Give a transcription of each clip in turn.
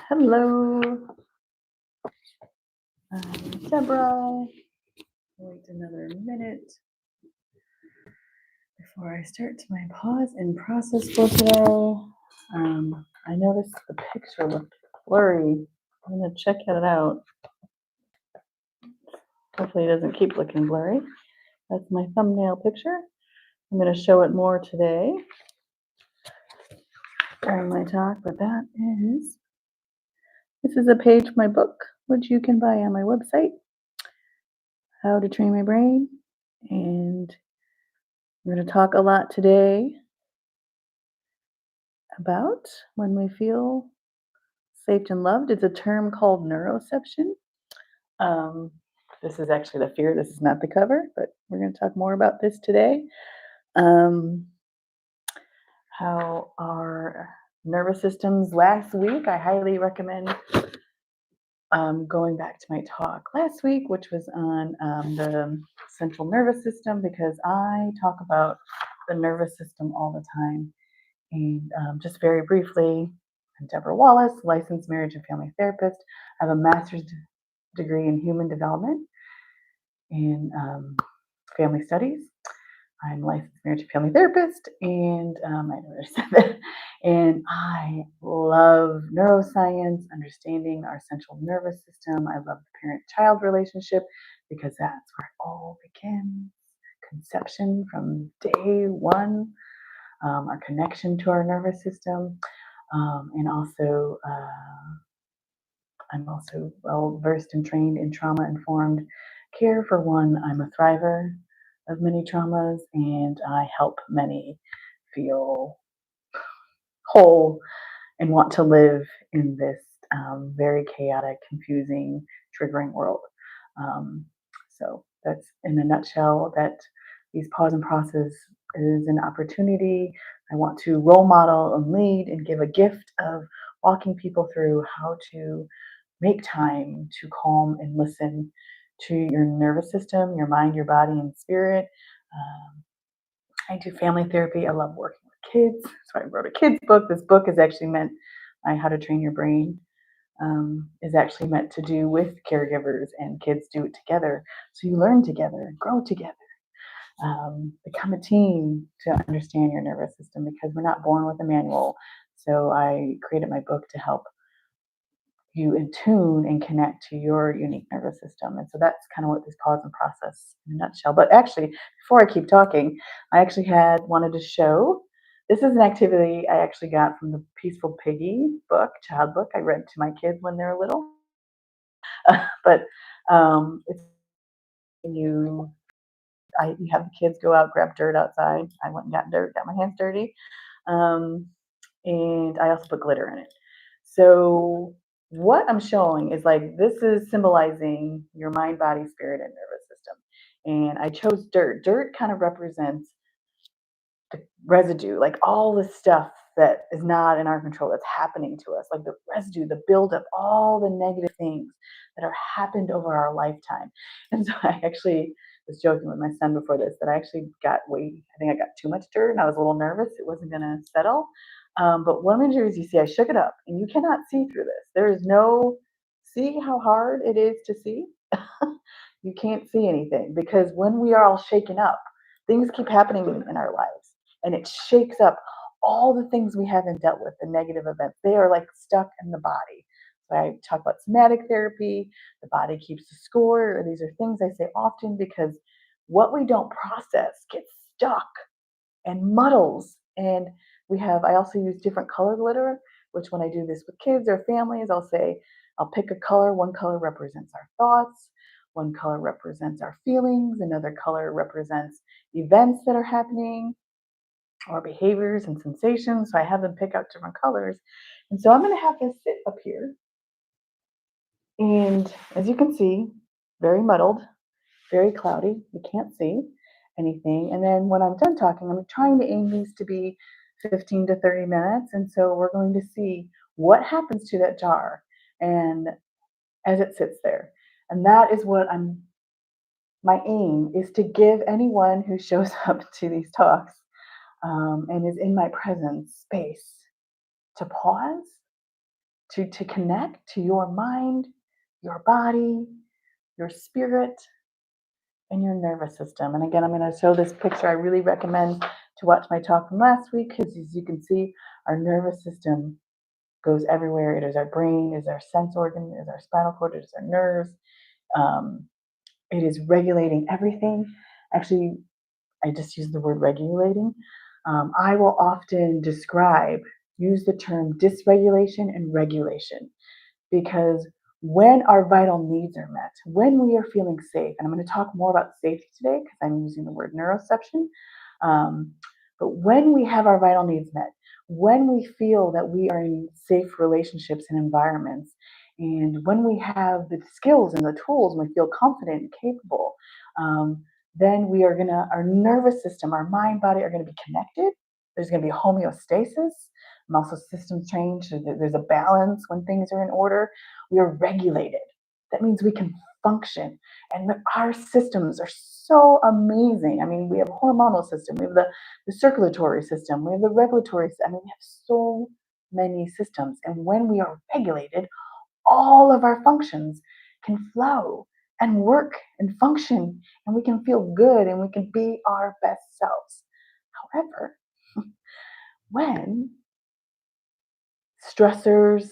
Hello, Debra. Wait another minute before I start my pause and process for today. I noticed the picture looked blurry. I'm going to check it out. Hopefully, it doesn't keep looking blurry. That's my thumbnail picture. I'm going to show it more today during my talk, but this is a page of my book, which you can buy on my website, How to Train My Brain. And we're going to talk a lot today about when we feel safe and loved. It's a term called neuroception. Um, this is actually the fear. This is not the cover, but we're going to talk more about this today. How our nervous systems last week, I highly recommend going back to my talk last week, which was on the central nervous system, because I talk about the nervous system all the time. And just very briefly, I'm Debra Wallace, licensed marriage and family therapist. I have a master's degree in human development in family studies. I'm licensed marriage and family therapist, and I never said that. And I love neuroscience, understanding our central nervous system. I love the parent-child relationship because that's where it all begins. Conception from day one, our connection to our nervous system, and also I'm also well versed and trained in trauma-informed care. For one, I'm a thriver of many traumas, and I help many feel whole and want to live in this very chaotic, confusing, triggering world. Um, so that's in a nutshell. That these pause and process is an opportunity. I want to role model and lead and give a gift of walking people through how to make time to calm and listen to your nervous system, your mind, your body, and spirit. I do family therapy. I love working with kids. So I wrote a kids book. This book is actually meant, How to Train Your Brain, is actually meant to do with caregivers, and kids do it together. So you learn together and grow together. Become a team to understand your nervous system, because we're not born with a manual. So I created my book to help you in tune and connect to your unique nervous system. And so that's kind of what this pause and process in a nutshell. But actually, before I keep talking, I actually wanted to show, this is an activity I actually got from the Peaceful Piggy book, child book I read to my kids when they were little. But it's you you have the kids go out, grab dirt outside. I went and got dirt, got my hands dirty. Um, and I also put glitter in it. So what I'm showing is, like, this is symbolizing your mind, body, spirit, and nervous system. And I chose dirt. Dirt kind of represents the residue, like all the stuff that is not in our control that's happening to us, like the residue, the buildup, all the negative things that are happened over our lifetime. And so I actually was joking with my son before this that I actually I think I got too much dirt and I was a little nervous it wasn't going to settle. But one of the injuries, you see, I shook it up, and you cannot see through this. There is no, see how hard it is to see? You can't see anything, because when we are all shaken up, things keep happening in our lives, and it shakes up all the things we haven't dealt with, the negative events. They are like stuck in the body. So I talk about somatic therapy, the body keeps the score. Or these are things I say often, because what we don't process gets stuck and muddles. And I also use different color glitter, which when I do this with kids or families, I'll pick a color. One color represents our thoughts, one color represents our feelings, another color represents events that are happening, or behaviors and sensations. So I have them pick out different colors. And so I'm going to have this sit up here. And as you can see, very muddled, very cloudy. You can't see anything. And then when I'm done talking, I'm trying to aim these to be 15 to 30 minutes. And so we're going to see what happens to that jar and as it sits there. And that is my aim is to give anyone who shows up to these talks and is in my presence space to pause to connect to your mind, your body, your spirit, and your nervous system. And again, I'm going to show this picture. I really recommend to watch my talk from last week because as you can see, our nervous system goes everywhere. It is our brain, it is our sense organ, it is our spinal cord, it is our nerves. Um, it is regulating everything. Actually, I just use the word regulating. I will often use the term dysregulation and regulation because when our vital needs are met, when we are feeling safe, and I'm going to talk more about safety today because I'm using the word neuroception, um, but when we have our vital needs met, when we feel that we are in safe relationships and environments, and when we have the skills and the tools and we feel confident and capable, then our nervous system, our mind, body are going to be connected. There's going to be homeostasis. Muscle systems change. So there's a balance when things are in order. We are regulated. That means we can function. And our systems are so amazing. I mean, we have a hormonal system, we have the circulatory system, we have the regulatory system. I mean, we have so many systems. And when we are regulated, all of our functions can flow and work and function, and we can feel good and we can be our best selves. However, when stressors,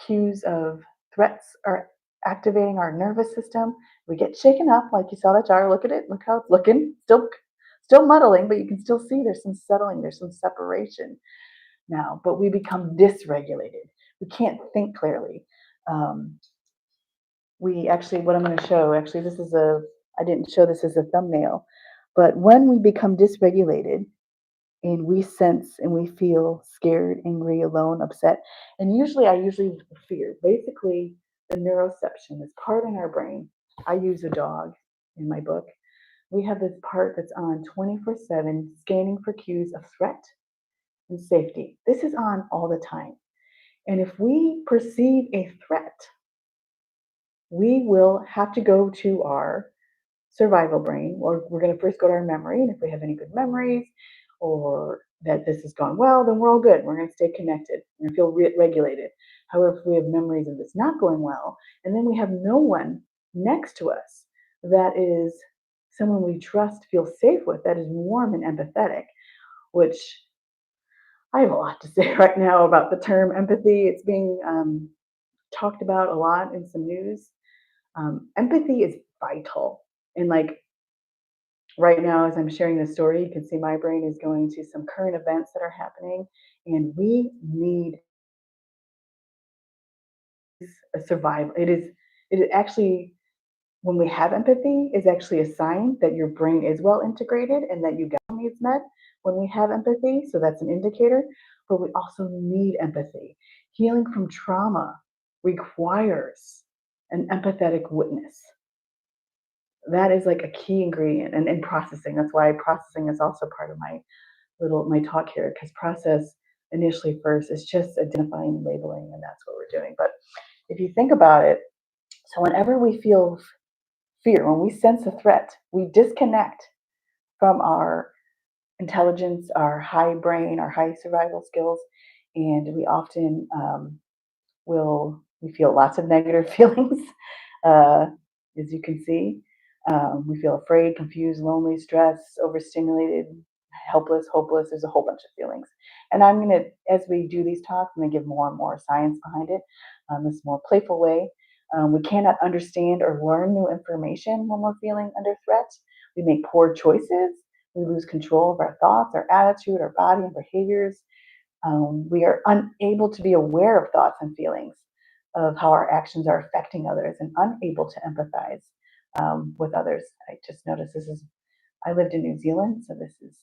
cues of threats are activating our nervous system, we get shaken up, like you saw that jar. Look at it, look how it's looking. Still muddling, but you can still see there's some settling, there's some separation now, but we become dysregulated. We can't think clearly. Um, what I'm going to show, actually, I didn't show this as a thumbnail, but when we become dysregulated, and we sense and we feel scared, angry, alone, upset. And I usually fear. Basically, the neuroception, this part in our brain. I use a dog in my book. We have this part that's on 24/7, scanning for cues of threat and safety. This is on all the time. And if we perceive a threat, we will have to go to our survival brain, or we're going to first go to our memory. And if we have any good memories or that this has gone well, then we're all good. We're going to stay connected and feel regulated. However, if we have memories of this not going well, and then we have no one next to us that is someone we trust, feel safe with, that is warm and empathetic, which I have a lot to say right now about the term empathy. It's being talked about a lot in some news. Empathy is vital. And like right now, as I'm sharing this story, you can see my brain is going to some current events that are happening, and we need a survival. It is actually, when we have empathy, is actually a sign that your brain is well integrated and that you got needs met when we have empathy. So that's an indicator. But we also need empathy. Healing from trauma requires an empathetic witness. That is like a key ingredient, and in processing. That's why processing is also part of my talk here, because process initially first is just identifying and labeling, and that's what we're doing. But if you think about it, so whenever we feel fear, when we sense a threat, we disconnect from our intelligence, our high brain, our high survival skills, and we often we feel lots of negative feelings, uh, as you can see. We feel afraid, confused, lonely, stressed, overstimulated, helpless, hopeless. There's a whole bunch of feelings. And as we do these talks, I'm going to give more and more science behind it. This more playful way. We cannot understand or learn new information when we're feeling under threat. We make poor choices. We lose control of our thoughts, our attitude, our body, and behaviors. We are unable to be aware of thoughts and feelings, of how our actions are affecting others, and unable to empathize with others. I just noticed I lived in New Zealand, so this is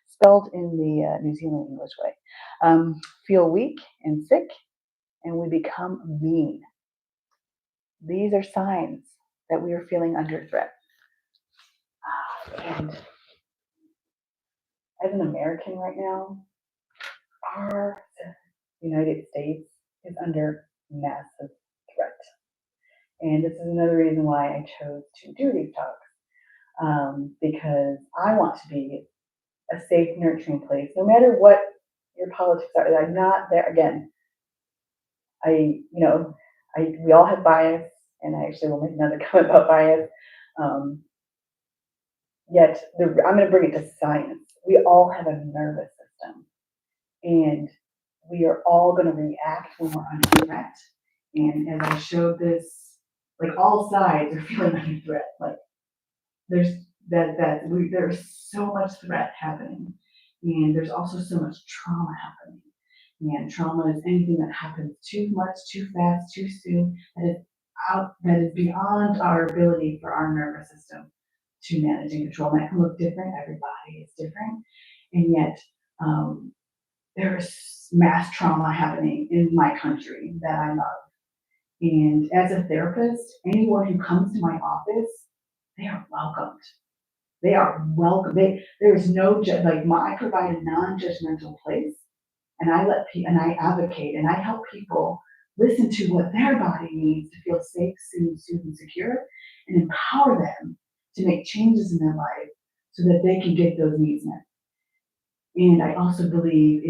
spelled in the New Zealand English way. Feel weak and sick, and we become mean. These are signs that we are feeling under threat. And as an American right now, our United States is under massive threat. And this is another reason why I chose to do these talks, because I want to be a safe, nurturing place, no matter what your politics are. I'm not there again. We all have bias, and I actually will make another comment about bias. Um, Yet, I'm going to bring it to science. We all have a nervous system, and we are all going to react when we're under threat. And as I showed this, like all sides are feeling under threat. Like there's there's so much threat happening, and there's also so much trauma happening. And trauma is anything that happens too much, too fast, too soon, that is beyond our ability for our nervous system to manage and control. And that can look different. Everybody is different, and yet there's mass trauma happening in my country that I love. And as a therapist, anyone who comes to my office, they are welcomed. They are welcome. There is no I provide a non-judgmental place, and and I advocate and I help people listen to what their body needs to feel safe, soothed, and secure, and empower them to make changes in their life so that they can get those needs met. And I also believe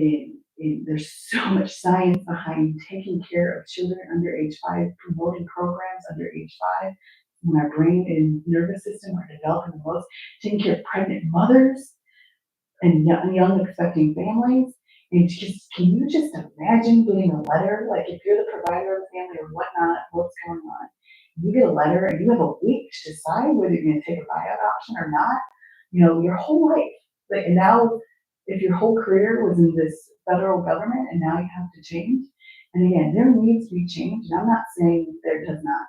there's so much science behind taking care of children under age 5, promoting programs under age 5, when our brain and nervous system are developing the most, taking care of pregnant mothers and young expecting families. And can you just imagine getting a letter, like if you're the provider of the family or whatnot, what's going on? You get a letter and you have a week to decide whether you're going to take a buyout option or not. Your whole life. And now, if your whole career was in this federal government and now you have to change, and again, there needs to be change. And I'm not saying there does not,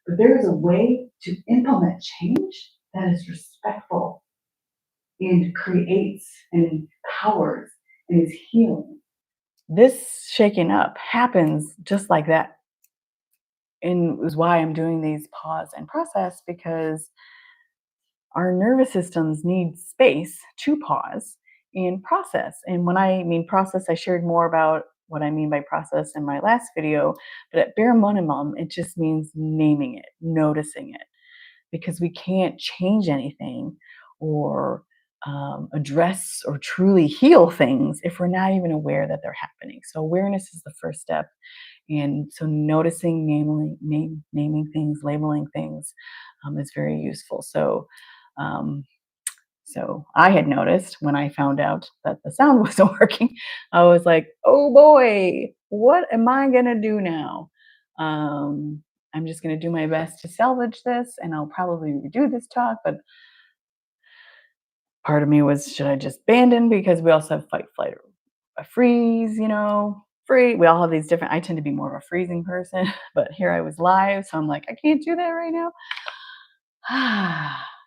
but there is a way to implement change that is respectful and creates and empowers and is healing. This shaking up happens just like that. And is why I'm doing these pause and process, because our nervous systems need space to pause and process. And when I mean process, I shared more about what I mean by process in my last video, but at bare minimum, it just means naming it, noticing it, because we can't change anything or address or truly heal things if we're not even aware that they're happening. So awareness is the first step. And so noticing, naming things, labeling things is very useful. Um, so I had noticed when I found out that the sound wasn't working, I was like, oh boy, what am I going to do now? I'm just going to do my best to salvage this, and I'll probably redo this talk. But part of me was, should I just abandon? Because we also have fight, flight, or a freeze, free. We all have these different, I tend to be more of a freezing person, but here I was live. So I'm like, I can't do that right now.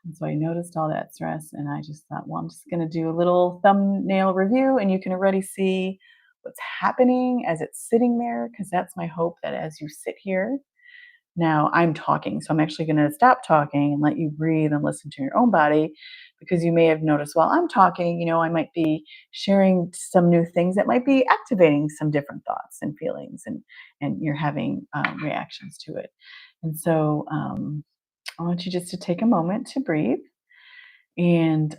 And so I noticed all that stress, and I just thought, well, I'm just going to do a little thumbnail review, and you can already see what's happening as it's sitting there, because that's my hope, that as you sit here, now I'm talking. So I'm actually going to stop talking and let you breathe and listen to your own body, because you may have noticed while I'm talking, I might be sharing some new things that might be activating some different thoughts and feelings, and you're having reactions to it. And so, I want you just to take a moment to breathe, and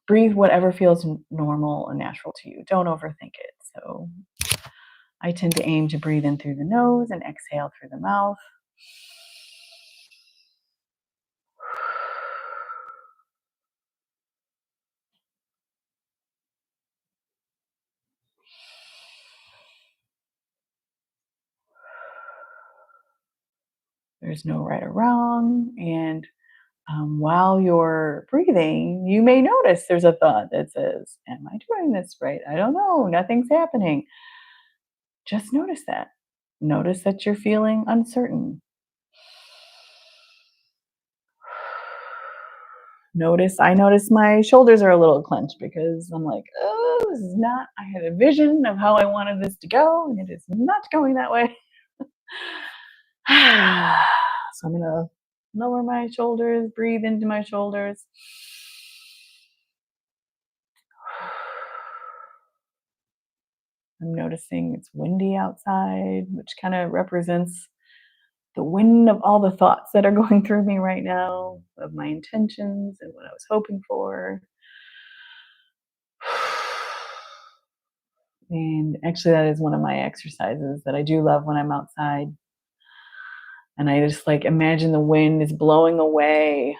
breathe whatever feels normal and natural to you. Don't overthink it. So I tend to aim to breathe in through the nose and exhale through the mouth. There's no right or wrong. And while you're breathing, you may notice there's a thought that says, am I doing this right? I don't know. Nothing's happening. Just notice that. Notice that you're feeling uncertain. I notice my shoulders are a little clenched, because I'm like, oh, this is not, I had a vision of how I wanted this to go, and it is not going that way. So I'm going to lower my shoulders, breathe into my shoulders. I'm noticing it's windy outside, which kind of represents the wind of all the thoughts that are going through me right now, of my intentions and what I was hoping for. And actually, that is one of my exercises that I do love when I'm outside. And I just like imagine the wind is blowing away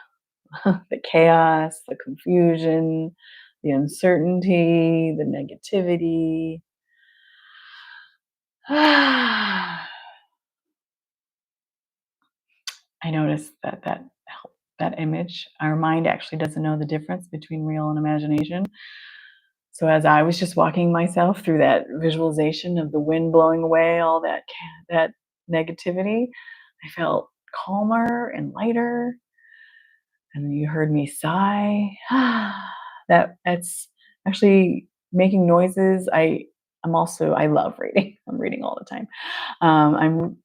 the chaos, the confusion, the uncertainty, the negativity. I noticed that image, our mind actually doesn't know the difference between real and imagination. So as I was just walking myself through that visualization of the wind blowing away all that negativity, I felt calmer and lighter. And then you heard me sigh. That's actually making noises. I love reading. I'm reading all the time. I'm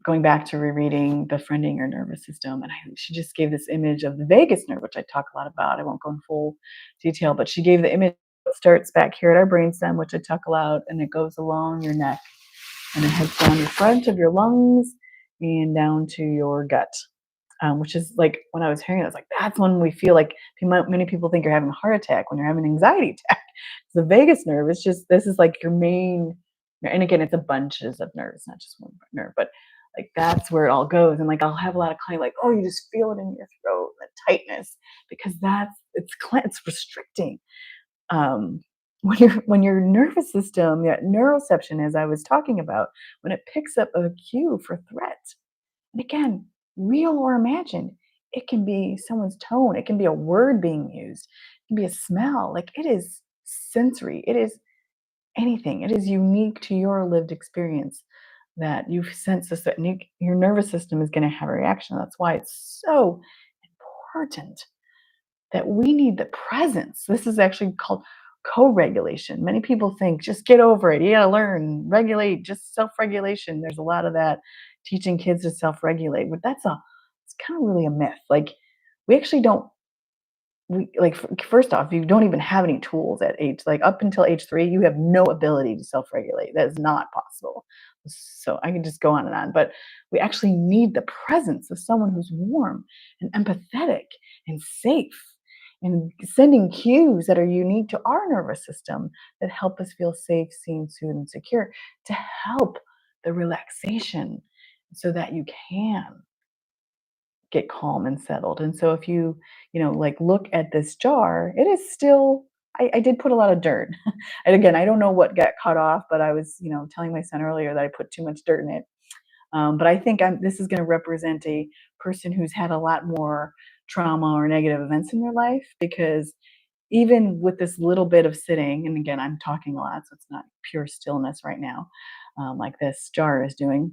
going back to rereading Befriending Your Nervous System, and she just gave this image of the vagus nerve, which I talk a lot about. I won't go in full detail, but she gave the image. It starts back here at our brainstem, which I talk about, and it goes along your neck, and it heads down the front of your lungs and down to your gut. Which is like when I was hearing it, I was like, that's when we feel like many people think you're having a heart attack when you're having an anxiety attack. The vagus nerve is just, this is like your main, and again, it's a bunches of nerves, not just one nerve, but like that's where it all goes. And like I'll have a lot of clients like, oh, you just feel it in your throat, the tightness, because it's restricting. Um, when your nervous system, that neuroception, as I was talking about, when it picks up a cue for threat, and again, real or imagined, it can be someone's tone, it can be a word being used, it can be a smell. Like it is sensory, it is anything, it is unique to your lived experience that you sense this, and your nervous system is going to have a reaction. That's why it's so important that we need the presence. This is actually called co-regulation. Many people think just get over it. You gotta learn, regulate, just self-regulation. There's a lot of that teaching kids to self-regulate, but it's kind of really a myth. Like we actually don't we like first off, you don't even have any tools at age like up until age 3, you have no ability to self-regulate. That is not possible. So I can just go on, but we actually need the presence of someone who's warm and empathetic and safe and sending cues that are unique to our nervous system that help us feel safe, seen, soothed, and secure to help the relaxation so that you can get calm and settled. And so if like look at this jar, it is still, I did put a lot of dirt. And again, I don't know what got cut off, but I was, telling my son earlier that I put too much dirt in it. But I think this is going to represent a person who's had a lot more trauma or negative events in their life, because even with this little bit of sitting, and again, I'm talking a lot, so it's not pure stillness right now, like this jar is doing,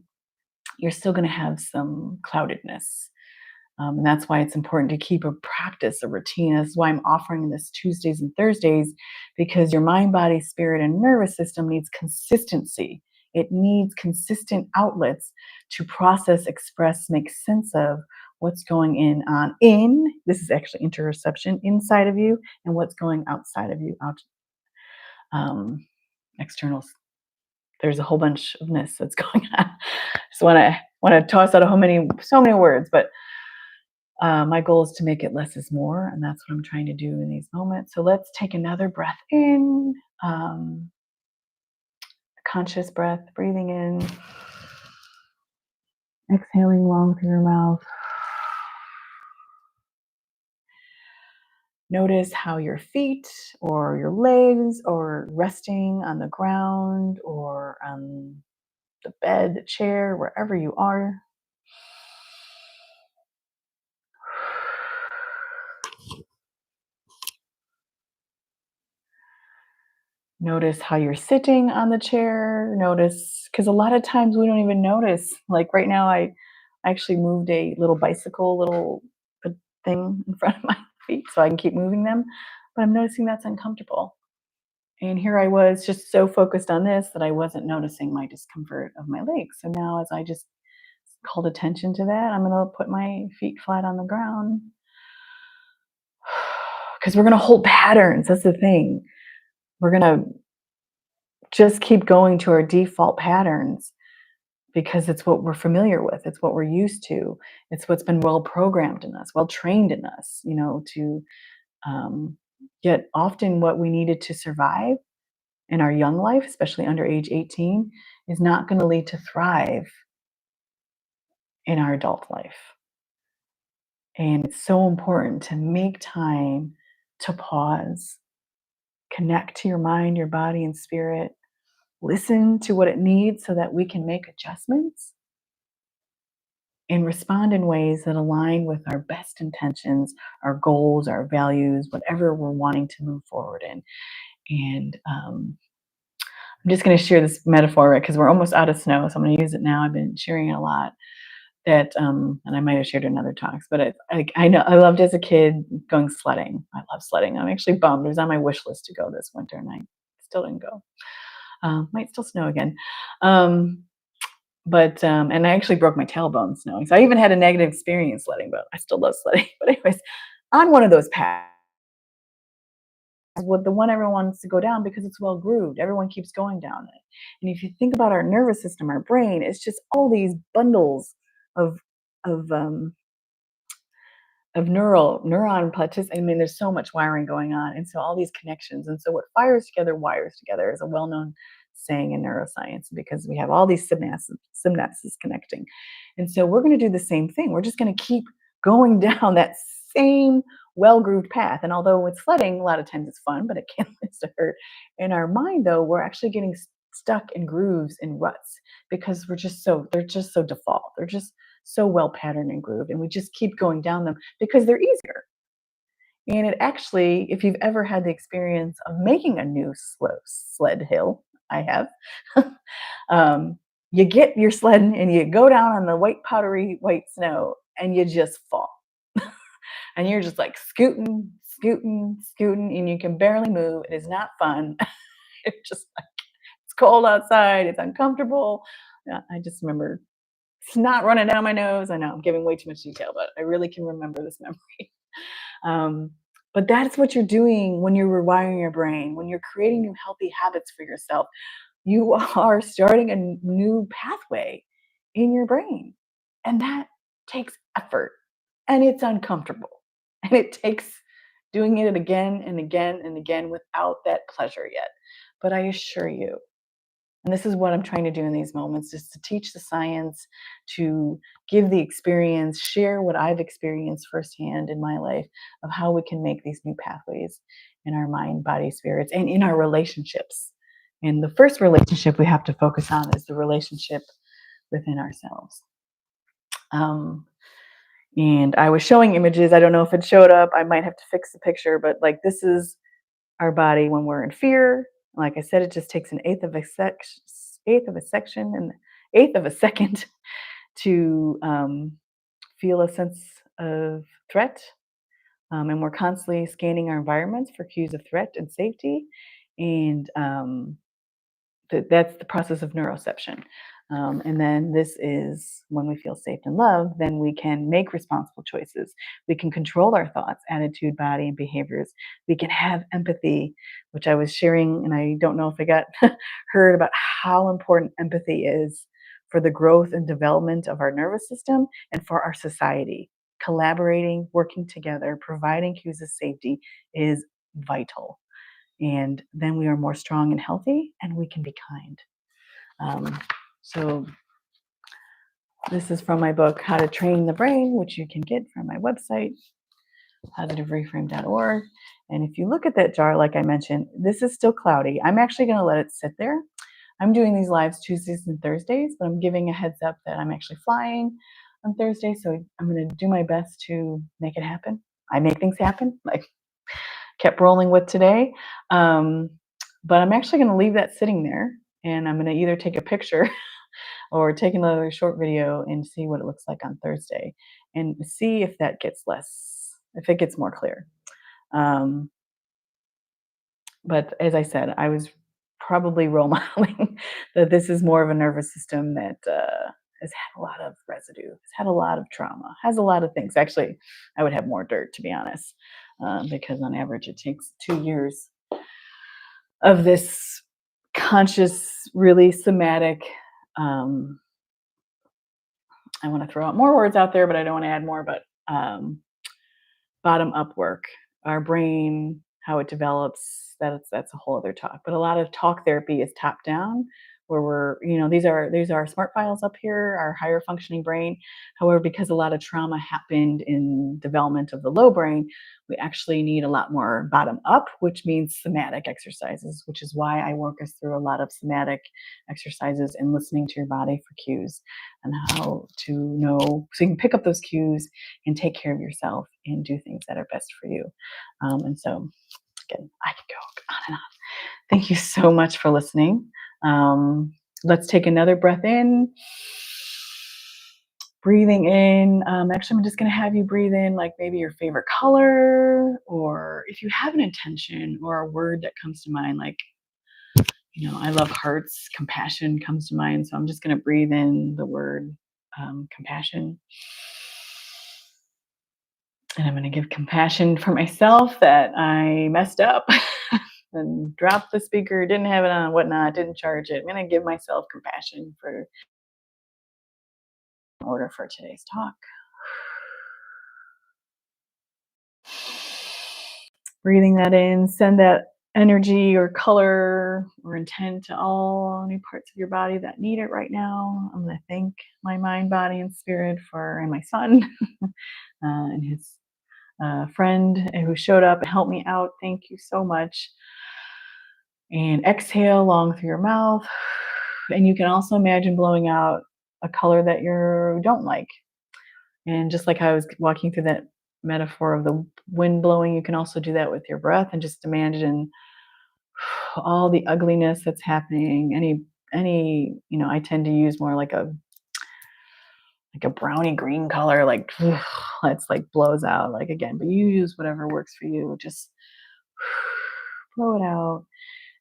you're still going to have some cloudedness. And that's why it's important to keep a practice, a routine. That's why I'm offering this Tuesdays and Thursdays, because your mind, body, spirit, and nervous system needs consistency. It needs consistent outlets to process, express, make sense of what's going this is actually interoception, inside of you, and what's going outside of you, um, external. There's a whole bunch of ness that's going on. So want to toss out so many words, but my goal is to make it less is more, and that's what I'm trying to do in these moments. So let's take another breath in, conscious breath, breathing in, exhaling long through your mouth. Notice how your feet or your legs are resting on the ground or on the bed, the chair, wherever you are. Notice how you're sitting on the chair. Notice, because a lot of times we don't even notice. Like right now, I actually moved a little bicycle, little thing in front of my feet so I can keep moving them. But I'm noticing that's uncomfortable. And here I was just so focused on this that I wasn't noticing my discomfort of my legs. So now, as I just called attention to that, I'm going to put my feet flat on the ground. Because we're going to hold patterns. That's the thing. We're going to just keep going to our default patterns because it's what we're familiar with. It's what we're used to. It's what's been well programmed in us, well trained in us, to yet often what we needed to survive in our young life, especially under age 18, is not going to lead to thrive in our adult life. And it's so important to make time to pause, connect to your mind, your body, and spirit, listen to what it needs so that we can make adjustments and respond in ways that align with our best intentions, our goals, our values, whatever we're wanting to move forward in. And I'm just going to share this metaphor because we're almost out of snow, so I'm going to use it now. I've been sharing it a lot. That and I might have shared it in other talks, but I know I loved as a kid going sledding. I love sledding. I'm actually bummed. It was on my wish list to go this winter, and I still didn't go. Might still snow again. But and I actually broke my tailbone snowing. So I even had a negative experience sledding, but I still love sledding. But anyways, on one of those paths, what the one everyone wants to go down because it's well grooved. Everyone keeps going down it. And if you think about our nervous system, our brain, it's just all these bundles of of um, of neuron participants. I mean, there's so much wiring going on, and so all these connections. And so what fires together wires together is a well-known saying in neuroscience because we have all these synapses connecting. And so we're going to do the same thing. We're just going to keep going down that same well-grooved path. And although with sledding, a lot of times it's fun, but it can lead to hurt. In our mind, though, we're actually getting stuck in grooves and ruts because they're just so default. They're just so well patterned and grooved, and we just keep going down them because they're easier. And it actually, if you've ever had the experience of making a new sled hill, I have, you get your sled and you go down on the white, powdery white snow and you just fall. And you're just like scooting, scooting, scooting, and you can barely move. It is not fun. It's just like, it's cold outside, it's uncomfortable. Yeah, I just remember snot running down my nose. I know I'm giving way too much detail, but I really can remember this memory. Um, but that's what you're doing when you're rewiring your brain, when you're creating new healthy habits for yourself. You are starting a new pathway in your brain. And that takes effort and it's uncomfortable. And it takes doing it again and again and again without that pleasure yet. But I assure you, and this is what I'm trying to do in these moments, is to teach the science, to give the experience, share what I've experienced firsthand in my life of how we can make these new pathways in our mind, body, spirits, and in our relationships. And the first relationship we have to focus on is the relationship within ourselves. And I was showing images. I don't know if it showed up. I might have to fix the picture, but like this is our body when we're in fear. Like I said, it just takes an eighth of a second to feel a sense of threat. And we're constantly scanning our environments for cues of threat and safety. And that's the process of neuroception. And then this is when we feel safe and loved, then we can make responsible choices. We can control our thoughts, attitude, body, and behaviors. We can have empathy, which I was sharing, and I don't know if I got heard about how important empathy is for the growth and development of our nervous system and for our society. Collaborating, working together, providing cues of safety is vital. And then we are more strong and healthy, and we can be kind. So this is from my book, How to Train the Brain, which you can get from my website, positivereframe.org. And if you look at that jar, like I mentioned, this is still cloudy. I'm actually going to let it sit there. I'm doing these lives Tuesdays and Thursdays, but I'm giving a heads up that I'm actually flying on Thursday. So I'm going to do my best to make it happen. I make things happen, like kept rolling with today. But I'm actually going to leave that sitting there, and I'm going to either take a picture or take another short video and see what it looks like on Thursday and see if that gets if it gets more clear. But as I said, I was probably role modeling that this is more of a nervous system that has had a lot of residue, has had a lot of trauma, has a lot of things. Actually, I would have more dirt, to be honest, because on average it takes 2 years of this conscious, really somatic. I want to throw out more words out there, but I don't want to add more. But bottom up work. Our brain how it develops, that's a whole other talk. But a lot of talk therapy is top down, where these are smart files up here, our higher functioning brain. However, because a lot of trauma happened in development of the low brain, we actually need a lot more bottom up, which means somatic exercises, which is why I work us through a lot of somatic exercises and listening to your body for cues and how to know so you can pick up those cues and take care of yourself and do things that are best for you. And so, again, I could go on and on. Thank you so much for listening. Um, let's take another breath in. Breathing in. Actually, I'm just going to have you breathe in like maybe your favorite color, or if you have an intention or a word that comes to mind, like, I love hearts, compassion comes to mind. So I'm just going to breathe in the word compassion. And I'm going to give compassion for myself that I messed up and dropped the speaker, didn't have it on, whatnot, didn't charge it. I'm going to give myself compassion for in order for today's talk. Breathing that in, send that energy or color or intent to all any parts of your body that need it right now. I'm going to thank my mind, body, and spirit and my son and his friend who showed up and helped me out. Thank you so much. And exhale long through your mouth. And you can also imagine blowing out a color that you don't like. And just like I was walking through that metaphor of the wind blowing, you can also do that with your breath and just imagine all the ugliness that's happening. I tend to use more like a browny green color, like it's like blows out, like, again, but you use whatever works for you. Just blow it out.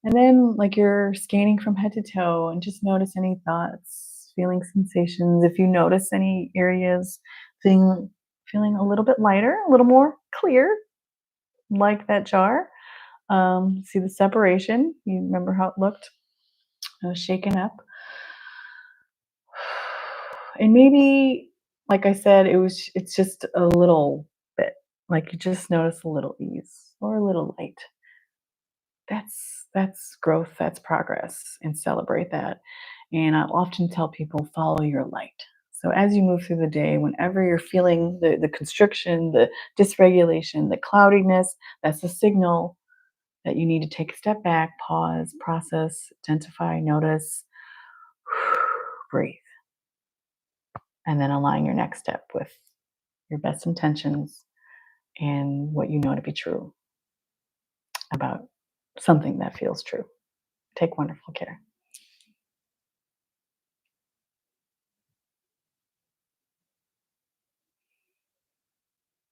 And then, like, you're scanning from head to toe and just notice any thoughts, feeling sensations. If you notice any areas feeling a little bit lighter, a little more clear, like that jar. See the separation. You remember how it looked? It was shaken up. And maybe, like I said, it's just a little bit. Like you just notice a little ease or a little light. That's growth, that's progress, and celebrate that. And I often tell people, follow your light. So as you move through the day, whenever you're feeling the constriction, the dysregulation, the cloudiness, that's a signal that you need to take a step back, pause, process, identify, notice, breathe, and then align your next step with your best intentions and what you know to be true about something that feels true. Take wonderful care.